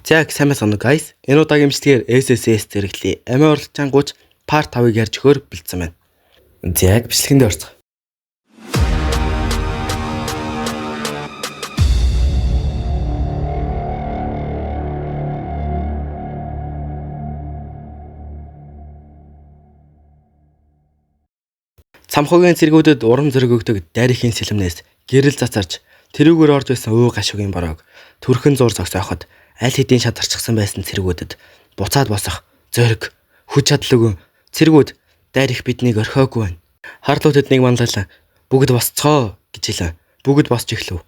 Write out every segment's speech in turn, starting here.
За сайн байна guys. Энэ удаагийн имчилгээр SSS зэрэглэлийн амиа орлогчаангууч part 5-ыг ярьж өгөхөөр бэлдсэн байна. За бичлэгэнд орцгоо. Цамхагийн цэргүүдэд урам зориг өгдөг дайрхийн сэлэмнээс гэрэл цацарч тэрүүгээр орж байсан өө гашуугийн борог төрхөн зур зогсооход аль хэдийн шадарчихсан байсан цэргүүдэд буцаад босох зориг хүч чадал өгөн цэргүүд дайрх биднийг орхиогүй байна. Харлуу тэднийг манлайлаа. Бүгд босцоо гэж хэлэн. Бүгд босч эхлэв.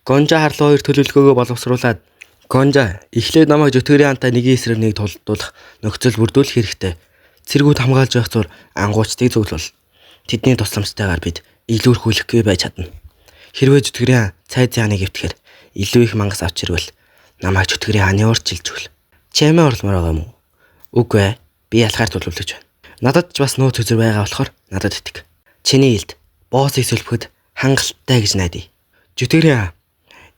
Гонжа харлуу хоёр төлөвлөгөөгөө боловсруулад Гонжа эхлээд намайг жөтгөрийн антай нэгийн эсрэг нэг тулдуулах нөхцөл бүрдүүлэх хэрэгтэй. Цэргүүд хамгаалж байх зур ангуучдыг зөвлөл. Тэдний тусламжтайгаар бид илүү их хүлэхгүй байж чадна. Хэрвээ жөтгөрийн цайз хааны гэвтгэхэр илүү их мангас авч ирвэл намайг жөтгөрийн хааны урд жилж өгөл. Чи амиа орломоор байгаа юм уу? Үгүй ээ. Би ялахаар төлөвлөж байна. Надад ч бас нууц үзэр байгаа болохоор надад итг. Чиний илд боосыг сүлбэхэд хангалттай гэж найдаа. Жөтгөрийн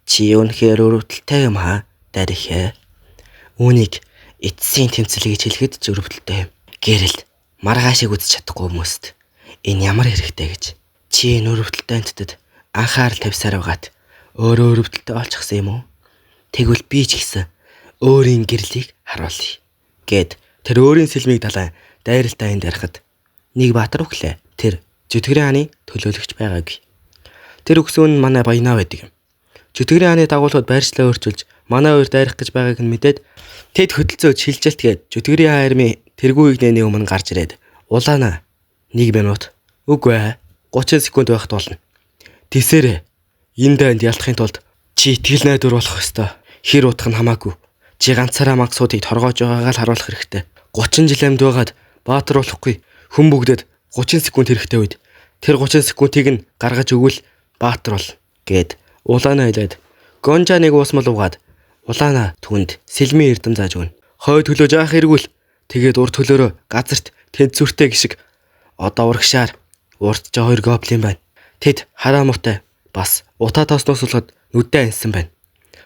чи үнэхээр өрөвдөлтэй юм хаа? Дарихэ. Үүнийг эцсийн тэмцэл гэж хэлэхэд ч өрөвдөлтэй юм. Гэрэл маргаашийг үзэж чадахгүй хүмүүст энэ ямар хэрэгтэй гэж. Чи энэ өрөвдөлтэй энтэд анхаарал тавьсаар байгаад өөрөө өрөвдөлтэй олчихсан юм уу? Тэгвэл би ч гэсэн өөрийн гэрлийг харуулъя. Гэд тэр өөрийн сэлмийг далайн дайралтай энд ярихад нэг баатар өглөө. Тэр жөтгөрийн хааны төлөөлөгч байгаагүй. Тэр өгсөн нь манай баянаа байдаг юм. Жөтгөрийн хааны дагуулууд байршлаа өөрчилж манай хоёр дайрах гэж байгааг нь мэдээд тэд хөдөлцөөж шилжилтгээд жөтгөрийн хаан армийн тэргүй игнэний өмнө гарч ирээд улаана 1 минут үгүй ээ 30 секунд байх болно. Тэсээрээ энэ дайнд ялахын тулд чи итгэл найдвар болох ёстой. Хэр утах нь хамаагүй. Чи ганцаараа магсуудыг торгоож байгаагаа л харуулах хэрэгтэй. 30 жил амьд байгаад баатар болохгүй. Хүн бүгдэд 30 секунд хэрэгтэй үед тэр 30 секундыг нь гаргаж өгвөл баатар бол гэд улаана хэлээд Гонжа нэг уусмал угаад улаана түнд сэлмийн эрдэм зааж өгнө. Хой төлөөж яах хэрэггүй. Тэгээд урд төлөөрөө газарт тэнцвэртэй гişиг одоо урагшаар урд ч 2 гоблин байна. Тэд хараа муутай бас утаа тооснос сулгад нүдэн ансан байна.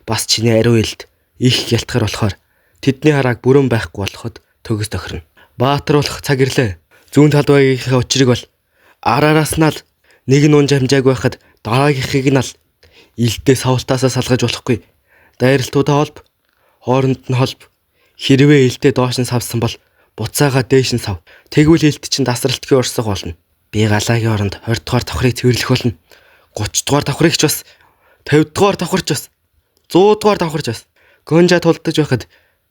Бас чиний ариун илд их ялтгар болохоор тэдний харааг бүрэн байхгүй болоход төгс тохирно. Баатар болох цаг ирлээ. Зүүн талд байгийнхаа учрыг бол араараас нь л нэг нь унж хамжааг байхад дараагийнхыг нь л илдээ савлтаасаа салгаж болохгүй. Дайралтуудаа холб, хооронд нь холб. Хэрвээ илдээ доош нь савсан бол буцаага дээш нь сав. Тэгвэл илт чинь дасралтгүй орсох болно. Би галаагийн оронд 20 дугаар давхрыг цэвэрлэх болно. 30 дугаар давхрыг ч бас 50 дугаар давхарч бас 100 дугаар давхарч бас. Гонжа тулдаж байхад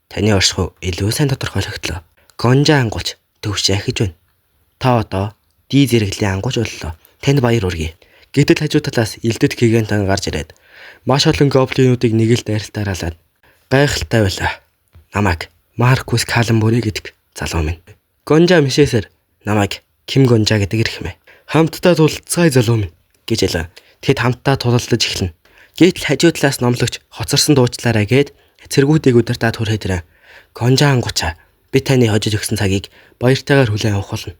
таны оршихуй илүү сайн тодорхойлогдлоо. Гонжа ангуулч төвш ахиж байна. Та одоо ди зэрэглэлийн ангууч боллоо. Танд баяр хүргэе. Гэтэл хажуу талаас илдэд гигантан гарч ирээд маш олон гоблинуудыг нэг л дайралтаар халаад гайхалтай байлаа. Намайг Маркус Каламбури гэдэг залуу минь. Гонжа мишээсэр намайг Ким Гонжа гэдэг ирхмэ. Хамтдаа тулцгаая залуу минь гэж хэлээ. Тэд хамтдаа тулалдаж эхэлнэ. Гэтэл хажуу талаас номлогч хоцорсон дуучлаарай гэд цэргүүдийг удирдаад хүрээд ирэн. Гонжа ангуучаа би таны хожиж өгсөн цагийг баяртайгаар хүлээн авах болно.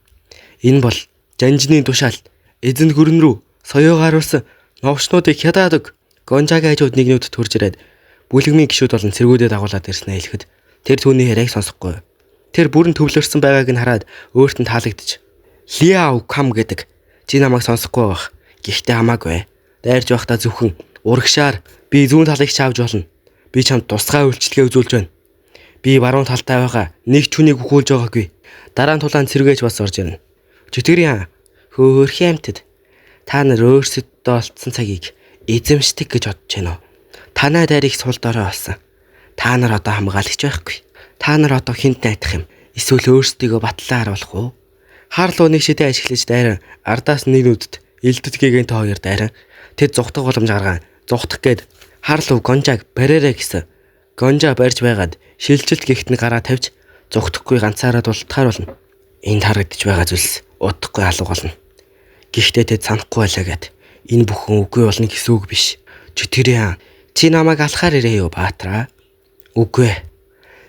Энэ бол жанжны тушаал эзэн хөрөн рүү соёогоор урсан новчнуудыг хядаад өг. Гонжагийн хажууд нэгнүүд төрж ирээд бүлэгмийн гишүүд болон цэргүүдэд дагуулад ирснэ хэлэхэд тэр түүний яриаг сонсохгүй. Тэр бүрэн төвлөрсөн байгааг нь хараад өөрт нь таалагдчих. Лиао Кам гэдэг чи намайг сонсохгүй байх. Гэхдээ хамаагүй. Дайрж байхдаа зөвхөн урагшаар би зүүн талыг чаавж болно. Би чамд тусгай үйлчлэгээ үзүүлж байна. Би баруун талтай байгаа нэг ч хүнийг өгүүлж байгаагүй. Дараа нь тулаан цэргээж бас орж ирнэ. Жөтгөрийн хөөрхийн амтд та нар өөрсөддөө олцсон цагийг эзэмшдэг гэж бодож байна уу? Танай дайрыг сул дорой болсон. Та нар одоо хамгаалагч байхгүй. Та нар одоо хинт найдах юм? Эсвэл өөрсдийгөө батлан харуулах уу? Харлуу нэг шидэ ашиглаж дайран ардаас нэгнүүдэд илдэд гэгэнтэй хоёр дайран тэд зүхтах боломж гаргаан зүхтах гээд Харлуу Гонжаг бариараа гэсэн. Гонжа барьж байгаад шилжилт гихт нь гараа тавьж зүхтахгүй ганцаараа дултахаар болно. Энд харагдаж байгаа зүйлс удахгүй алга болно. Гэхдээ тэд санахгүй байлаа гэд энэ бүхэн үгүй болно гэсэн үг биш. Жөтгөрийн чи намайг алхаар ирээ юу баатраа? Үгүй.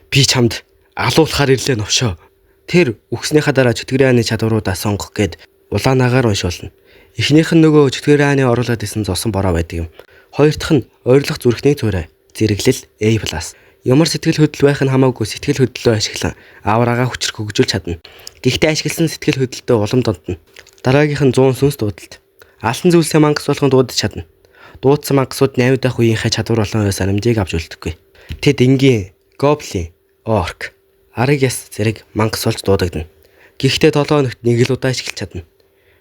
Би чамд алуулахаар ирлээ новшоо. Тэр үгснийхаа дараа жөтгөрийн хааны чадваруудаа сонгох гээд улаанагаар уншуулна. Эхнийх нь нөгөө жөтгөрийн хааны оруулаад исэн зосон бороо байдаг юм. Хоёр дахь нь ойрлох зүрхний цорой. Зэрэглэл A+. Ямар сэтгэл хөдлөл байх нь хамаагүй сэтгэл хөдлөлөө ашиглан авраага хүчрэх хөгжүүлж чадна. Гэхдээ ашигласан сэтгэл хөдлөлтөө улам додно. Дараагийнх нь 100 сүнс дуудалт. Алсан зүйлсээ мангас болгон дуудаж чадна. Дуудсан мангасууд 80 дахь үеийнхээ чадвар болон санамжийг авч үлдэхгүй. Тэд энгийн, гоблин, орк, аригяс зэрэг мангас болж дуудагдана. Гэхдээ 7 хоногт нэг л удаа ашиглаж чадна.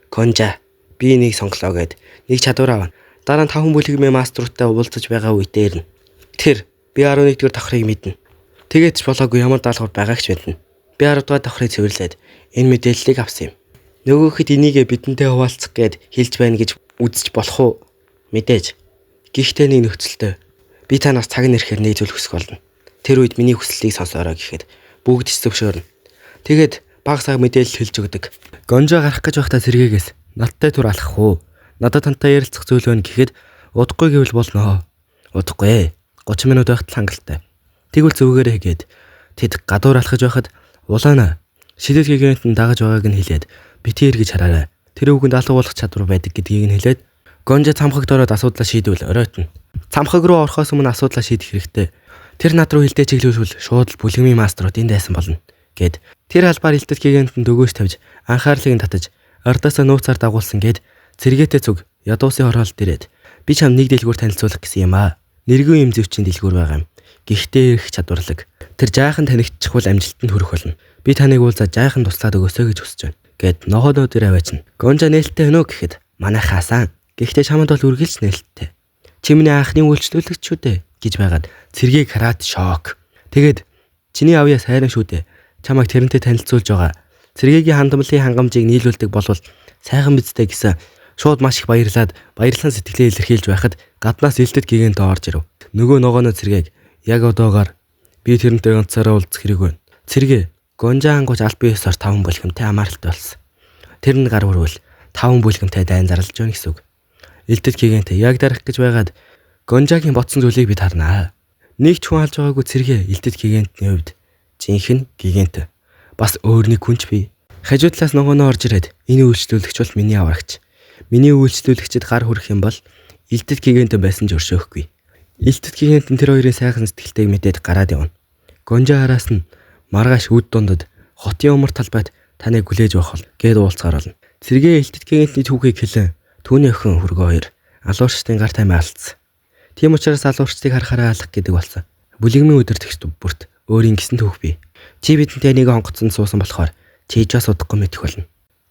Конжа би нэг сонглоо гэд нэг чадвар авна. Дараа нь 5 бүлэгмээ мастеруудтай уулзаж байгаа үедээ ирнэ. Тэр би 11-р давхрыг мэднэ. Тэгээд ч болоогүй ямар даалгавар байгаагч мэднэ. Би 10-р давхрыг цэвэрлээд энэ мэдээллийг авсан юм. Нөгөөхөд энийгээ бидэнтэй хуваалцах гээд хэлж байна гэж үзэж болох уу? Мэдээж. Гэхдээ нэг нөхцөлтэй. Би танаас цаг нэрхээр нээзүүлэх хүсэх болно. Тэр үед миний хүслийг сонсоорой гэхэд бүгд ч зөвшөөрнө. Тэгээд баг цаг мэдээлэл хэлж өгдөг. Гонжоо гарах гэж байхдаа сэргээгээс надтай түр алхах уу? Надад тантай ярилцах зүйл байна гэхэд удахгүй гэвэл болно. Удахгүй. 30 минут байхад хангалттай. Тэгвэл зүгээрээ гээд тэд гадуур алхаж байхад улаана шидэт гигантын дагаж байгааг нь хэлээд бити эргэж хараарай. Тэр үгэнд алга болох чадвар байдаг гэдгийг нь хэлээд Гонжа цамхагт ороод асуудлаа шийдвэл оройтно. Цамхаг руу орохоос өмнө асуудлаа шийдэх хэрэгтэй. Тэр над руу хилдэ чиглүүлвэл шууд л бүлэгмийн мастерууд энд дайсан болно гэд тэр албаар хилдэт гигантын дөгөөж тавьж анхаарлыг нь татаж ардаасаа нууцаар дагуулсан гэд цэргээтэй зүг ядуусын хороолт ирээд би чам нэг дэлгүүр танилцуулах гэсэн юм аа. Нэргүй юм зэвчийн дэлгүүр байгаа юм. Гэхдээ ирэх чадварлаг. Тэр жаахан танигдчихвал амжилтанд хүрэх болно. Би таныг уулзаад жаахан туслаад өгөөсэй гэж хүсэж байна. Гэт ноходоо дээр аваачна. Гонжа нээлттэй хөнөө гэхэд манай хаасан. Гэхдээ чамд бол үргэлж нээлттэй. Чимний анхны үйлчлүүлэгч шүү дээ гэж байгаад цэргийг хараад шок. Тэгээд чиний авьяа сайран шүү дээ. Чамайг тэрнтэй танилцуулж байгаа. Цэргийн хандмалын хангамжийг нийлүүлдэг болвол сайхан бидтэй гэсэн шууд маш их баярлан сэтгэлээ илэрхийлж байхад гаднаас элдэт гигэнт орж ирв. Нөгөө ногооно цэргийг яг одоогоор би тэрнтэй ганцаараа уулзах хэрэг байна. Цэргээ Гонжа ангууч аль биесээр 5 бүлгэмтэй амааралтай болсон. Тэр нь гар хүрвэл 5 бүлгэмтэй дайн зарлаж байна гэсэн үг. Элдэт гигэнтэй яг дарах гэж байгаад Гонжагийн ботсон зүйлийг бид харнаа. Нэг ч хүн алж байгаагүй цэргээ элдэт гигэнтний хувьд жинхэнэ гигэнт. Бас өөр нэг хүнч бий. Хажуу талаас ногооно орж ирээд энэ үйлчлүүлэгч бол миний аврагч. Миний үйлчлүүлэгчид гар хүрэх юм бол элдэт гигэнтэн байсан ч өршөөхгүй. Элдэт гигэнтэн тэр хоёрын сайхан сэтгэлтэйг мэдээд гараад явна. Гонжа араас нь маргааш үд дундад хотын умар талбайд таныг хүлээж авах гээд уулзгаар болно. Цэргээ элдэт гигэнтний түүхийг хэлэн түүний охин хөргөө хоёр алуурчдын гар тамиа алдсан. Тийм учраас алуурчдыг харахаараа алах гэдэг болсон. Бүлэгмийн өдөр тэгш бүрт өөрийн гисэн түүх бий. Чи бидэнтэй нэг онгоцонд суусан болохоор чийж бас удахгүй мэдэх болно.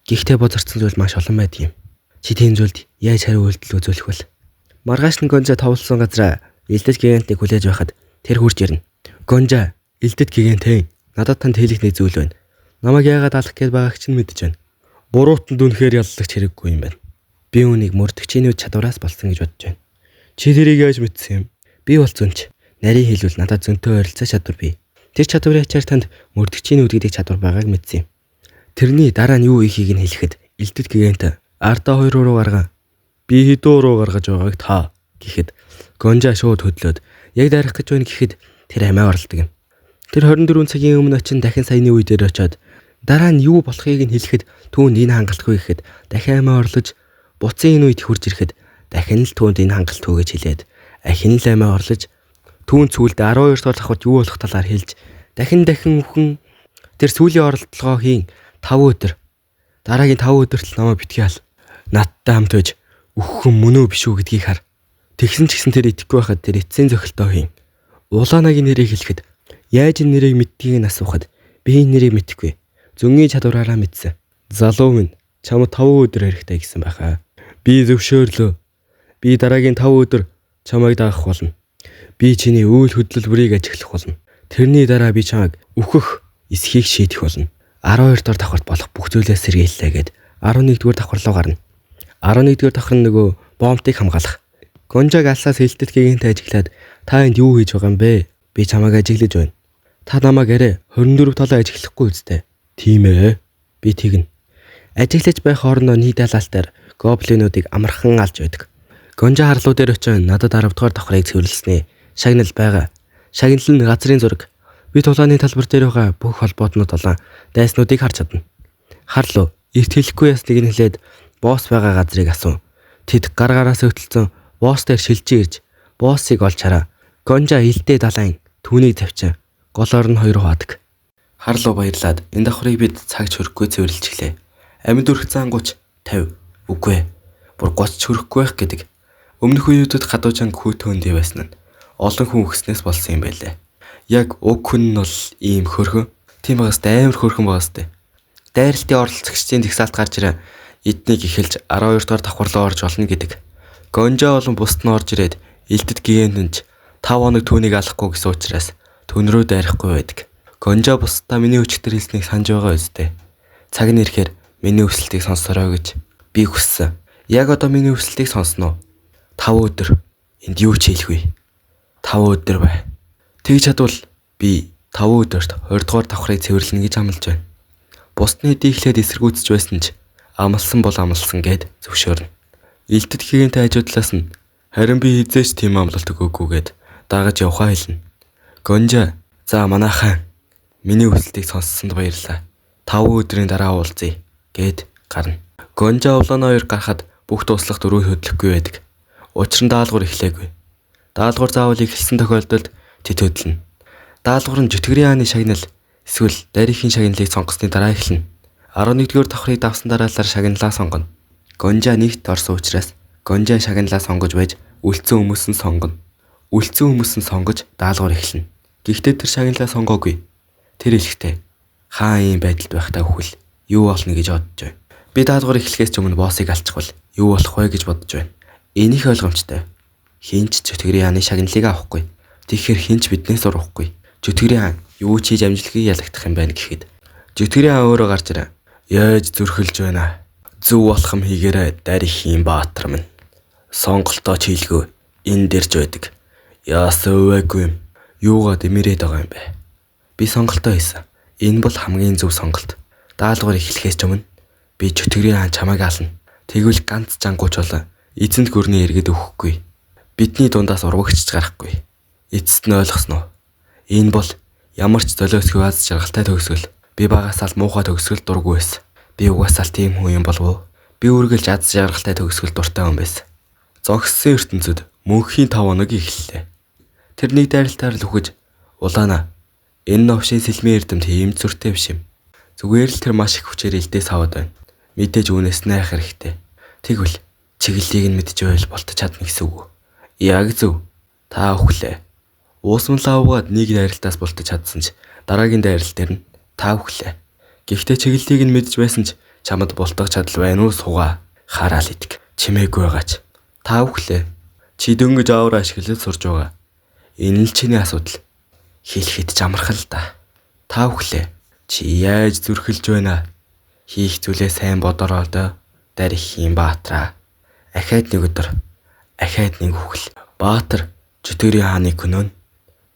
Гэхдээ бозорцсон зүйл маш олон байдаг юм. Чи тийм зүйлд яаж хариу үйлдэл үзүүлэх вэ? Маргааш нь Гонжа товлсон газараа элдэт гигантыг хүлээж байхад тэр хурж ирнэ. Гонжа, элдэт гигантээ надад танд хэлэх нэг зүйл байна. Намайг яагаад алах гэж байгааг чинь мэдэж байна. Буруутанд үнэхээр яллагч хэрэггүй юм байна. Би үүнийг мөрдөгчийн үе чадвараас болсон гэж бодож байна. Чи тэрийг яаж мэдсэн юм? Би бол зүнч. Нарийн хэлбэл надад зөнтөө ойролцоо чадвар бий. Тэр чадварын ачаар танд мөрдөгчийн үе гэдэг чадвар байгааг мэдсэн юм. Тэрний дараа нь юу ихийг нь хэлэхэд элдэт гигант ардаа 2 руу гаргаа. Би хэдөө руу гаргаж байгааг та гэхэд Гонжа шууд хөдлөөд яг дарах гэж байна гэхэд тэр амиа оролдог юм. Тэр 24 цагийн өмнө очин дахин саяны үе дээр очиод дараа нь юу болохыг нь хэлэхэд түүнд энэ хангалтгүй гэхэд дахин амиа орлож буцын энэ үед хурж ирэхэд дахин л түүнд энэ хангалтгүй гэж хэлээд ахин л амиа орлож түүнд сүүлдээ 12 дугаар давхад юу болох талаар хэлж дахин өхөн тэр сүүлийн оролдлогоо хийн 5 өдөр дараагийн 5 өдөрт л намайг битгий ал. Надтай хамт байж өөхөн мөн үү биш үү гэдгийг хар. Тэгсэн ч гэсэн тэр итгэхгүй байхад тэр эцсийн зохилтоо хийн. Улаанагийн нэрийг хэлэхэд яаж энэ нэрийг мэддгийг нь асуухад би энэ нэрийг мэдэхгүй. Зөнгийн чадвараараа мэдсэн. Залуу минь чамд 5 өдөр хэрэгтэй гэсэн байхаа. Би зөвшөөрлөө. Би дараагийн 5 өдөр чамайг даах болно. Би чиний үйл хөдлөлбөрийг ажиглах болно. Тэрний дараа би чамайг өөхөх эсхийг шийдэх болно. 12 дахь давхарт болох бүх зүйлээ сэргийллээ гэд 11 дугаар давхар руу гарна. 11 дугаар давхар нь нөгөө бомбтыг хамгаалах. Гонжаг алсаас элдэт гигэнтэй ажиглаад та энд юу хийж байгаа юм бэ? Би чамайг ажиглаж байна. Та намайг арай 24 толоо ажиглахгүй үстэй. Тийм ээ. Би тэгнэ. Ажиглаж байх хоорондоо нийт далаалтаар гоблинуудыг амархан алж байдаг. Гонжа харлуу дээр очиж надад 10 дугаар давхрыг цэвэрлэснээ шагнал байгаа. Шагнал нь газрын зураг. Би тулааны талбар дээр байгаа бүх холбоотнууд болон дайснуудыг харж чадна. Харлуу эрт хэлэхгүй ясныг нь хэлээд босс байгаа газрыг асуув. Тэд гар гараас хөтөлцөн босс дээр шилжиж ирж боссыг олж хараа. Гонжа илдээ далайн Түүнийг тавьчин голоор нь хоёр хуваадаг. Харлуу баярлаад энэ давхрыг бид цагч хөрөхгүй цэвэрлж эхлэе. Амьд өрх заангууч 50. Үгүй ээ. Бүр 30 ч хөрөхгүй байх гэдэг. Өмнөх үеүүдэд гадуужаан хүүтөөндөө байсан нь олон хүн өгснээс болсон юм байлээ. Яг уг хүн нь бол ийм хөрхөн. Тийм байгаас амар хөрхөн байгаас тээ. Дайралтын оролцогчдын тэгсаалт гарч ирэн эднийг эхэлж 12 дугаар давхар руу орж олно гэдэг. Гонжа болон бусд нь орж ирээд элдэд гинэнч 5 хоног түүнийг алахгүй гэсэн учраас түн рүү дайрахгүй байдаг. Гонжа бусдаа миний өчтөр хэлснийг санаж байгаа үстэй. Цаг нь ирэхээр миний хүсэлтийг сонсороо гэж би хүссэн. Яг одоо миний хүсэлтийг сонсноо. 5 өдөр энд юу ч хийлгүй. 5 өдөр бай. Тэгж чадвал би 5 өдөрт 20 дугаар давхрыг цэвэрлэнэ гэж амлаж байна. Бусдны дийлээд эсэргүүцэж байсан ч амлсан бол амлсан гэд зөвшөөрнө. Элдэд хигэнтэй хажуудлаас нь харин би хизээч тийм амлалт өгөөгүй гэд дагаж явхаа хэлнэ. Гонжа, за манайхан миний хүсэлтийг сонссонд баярлалаа. 5 өдрийн дараа уулзъя гэд гарна. Гонжа улааны хоёр гарахад бүх туслах дөрөв хөдлөхгүй байдаг. Учир нь даалгавар эхлэегүй. Даалгавар заавал эхэлсэн тохиолдолд тэд хөдлөнө. Даалгавар нь жүтгэрийн хааны шагнал эсвэл дарийнхын шагналыг сонгосны дараа эхэлнэ. 11-р давхрыг давсан дараалал шагналаа сонгоно. Гонжа нэгт орсон учраас гонжа шагналаа сонгож байж үлдсэн хүмүүс нь сонгоно. Үлдсэн хүмүүс нь сонгож даалгавар эхэлнэ. Гэхдээ тэр шагналаа сонгоогүй. Тэр хэлэхдээ хаан ийм байдалд байхдаа өхвөл юу болно гэж бодож байна. Би даалгавар эхлэхээс ч өмнө боссыг алчихвал юу болох вэ гэж бодож байна. Энийг ойлгомжтой. Хинч жүтгэрийн хааны шагналыг авахгүй. Тэгэхээр хинч биднээс урахгүй. Жүтгэрийн хаан юу ч хийж амжилтыг ялагдах юм байна гэхэд жүтгэрийн хаан өөрөө гарч ирээ. Яаж зүрхэлж байна? Зөв болох юм хийгээрэй дарихийн баатар минь. Сонголтоо чийлгөө энэ дэрж байдаг. Яасан өвөөгүй юм. Юугаа дэмэрээд байгаа юм бэ? Би сонголтоо хийсэн. Энэ бол хамгийн зөв сонголт. Даалгавар эхлэхээс ч өмнө би жүтгэрийн хаан чамайг ална. Тэгвэл ганц жангууч болон эзэнт гүрний эргээд өгөхгүй. Бидний дундаас урвагчч гарахгүй. Эцэст нь ойлгосноо. Энэ бол ямар ч золиосгүй аз жаргалтай төгсгөл. Би багасаал муухай төгсгөл дургүй байсан. Би угаасаал тийм хүн юм болов уу? Би үргэлж аз жаргалтай төгсгөл дуртай хүн байсан. Зогссон ертөнцид мөнхийн 5 хоног эхэллээ. Тэрнийг дайралтаар л үхэж улаана. Энэ новшийн сэлмийн эрдэмт ийм зүртэй биш юм. Зүгээр л тэр маш их хүчээр элдээс аваад байна. Мэдээж үүнээс найх хэрэгтэй. Тэгвэл чиглэлийг нь мэдж байвал болтож чадна гэсэн үг. Яг зөв. Та өглөө. Уусмлаа угаад нэг дайралтаас болтож чадсан ч дараагийн дайралт дээр нь та өглөө. Гэхдээ чиглэлийг нь мэдж байсан ч чамд болтох чадал байна уу сугаа. Хараал идэг. Чимээгүй байгаач. Та өглөө. Чи дөнгөж аавар ашиглаж сурж байгаа. Энэ л чиний асуудал. Хэлэхэд ч амархан л да. Та өглөө. Чи яаж зүрхэлж байна? Хийх зүйлээ сайн бодороо доо. Дарихийн баатраа. Ахаад нэг өдөр. Ахаад нэг үхэл. Баатар жүтгэрийн хааны көнөө.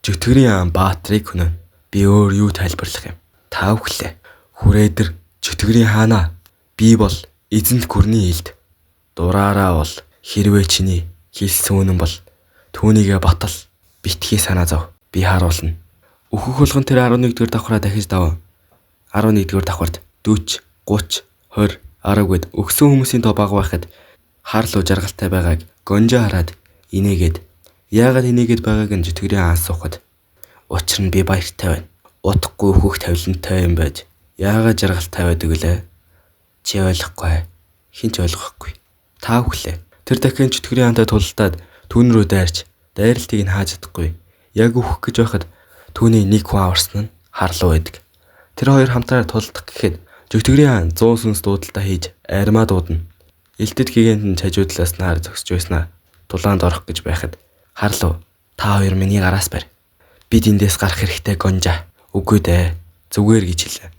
Жүтгэрийн хаан баатрыг көнөө. Би өөр юу тайлбарлах юм? Та өглөө. Хүрээдэр жүтгэрийн хаанаа. Би бол эзэнт гүрний элд. Дураараа бол хэрвээ чиний хэлсэн үнэн бол түүнийгээ батал битгий санаа зов. Би харуулна. Өөхөх болгон тэр 11-р давхраа дахиж даван. 11-р давхарт 40, 30, 20, 10 гэд өгсөн хүмүүсийн тоо бага байхад хаарлуу жаргалтай байгааг гонжо хараад инээгээд яагаад инээгээд байгааг нь жүтгэрийн хаан асуухад учир нь би баяртай байна. Утгагүй өөхөх тавилантай юм байж яагаад жаргалтай байдаг вүлээ? Чи ойлгохгүй. Хин ч ойлгохгүй. Та өглөө. Тэр дахин жүтгэрийн хаантай тулалдаад түүн рүү дайрч дайралтыг нь хааж чадахгүй. Яг өөхөх гэж байхад түүний нэг хүн аварсан нь харлуу байдаг. Тэр хоёр хамтраар тулдах гэхэд жүтгэрийн хаан 100 сүнс дуудалтаа хийж армаа дуудана. Элдэд гигант нь чажуудлаас наар зогсож байснаа дулаанд орох гэж байхад харлуу та хоёр миний гараас барь. Бид эндээс гарах хэрэгтэй гонжа. Үгүй дээ. Зүгээр гэж хэлээ.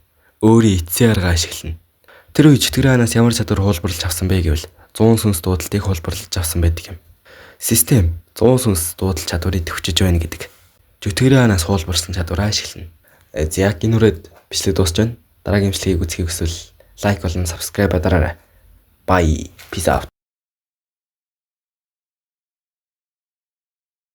Өөрийн эцсийн арга ашиглана. Тэр үе жүтгэрийн хаанаас ямар чадвар хуулбарлаж авсан бэ гэвэл 100 сүнс дуудалтыг хуулбарлаж авсан байдаг юм. Систем 100 сүнс дуудал чадварыг төвчж байна гэдэг. Жүтгэрийн хаанаас хуулбарсан чадвараа ашиглана. Яг энэ үрээд бичлэг дуусч байна. Дараагийн бичлэгийг үзхийг хүсвэл лайк болон subscribe дараарай. Bye. Peace out.